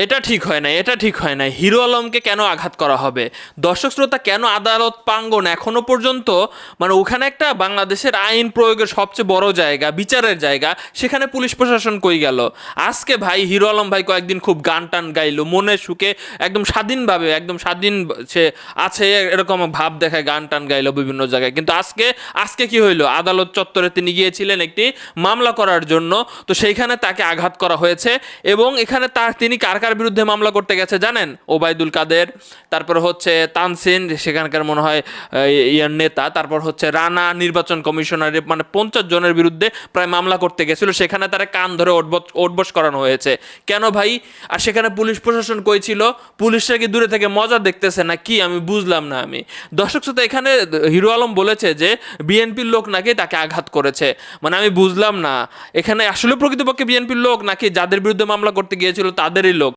এটা ঠিক হয় না, এটা ঠিক হয় না। হিরো আলমকে কেন আঘাত করা হবে? দর্শক শ্রোতা, কেন আদালত প্রাঙ্গণ এখনো পর্যন্ত, মানে ওখানে একটা বাংলাদেশের আইন প্রয়োগের সবচেয়ে বড় জায়গা, বিচারের জায়গা, সেখানে পুলিশ প্রশাসন কই গেল? আজকে ভাই হিরো আলম ভাই কয়েকদিন খুব গান টান গাইলো, মনে সুখে একদম স্বাধীনভাবে, একদম স্বাধীন সে আছে এরকম ভাব দেখায় গান টান গাইলো বিভিন্ন জায়গায়। কিন্তু আজকে আজকে কি হইলো? আদালত চত্বরে তিনি গিয়েছিলেন একটি মামলা করার জন্য, তো সেইখানে তাকে আঘাত করা হয়েছে। এবং এখানে তিনি কার কার বিরুদ্ধে মামলা করতে গেছে জানেন? ওবায়দুল কাদের, তারপর হচ্ছে তানসিন, সেখানকার মনে হয় ইয়ার নেতা, তারপর হচ্ছে রানা, নির্বাচন কমিশনার, মানে 50 জনের বিরুদ্ধে প্রায় মামলা করতে গেছিল। সেখানে তারা কান ধরে ওঠবোস করানো হয়েছে। কেন ভাই? আর সেখানে পুলিশ প্রশাসন কই ছিল? পুলিশরা কি দূরে থেকে মজা দেখতেছে না কি? আমি বুঝলাম না। আমি দর্শক শ্রোতা, এখানে হিরো আলম বলেছে যে বিএনপির লোক নাকি তাকে আঘাত করেছে। মানে আমি বুঝলাম না, এখানে আসলে প্রকৃতপক্ষে বিএনপির লোক নাকি যাদের বিরুদ্ধে মামলা করতে গিয়েছিল তাদেরই লোক?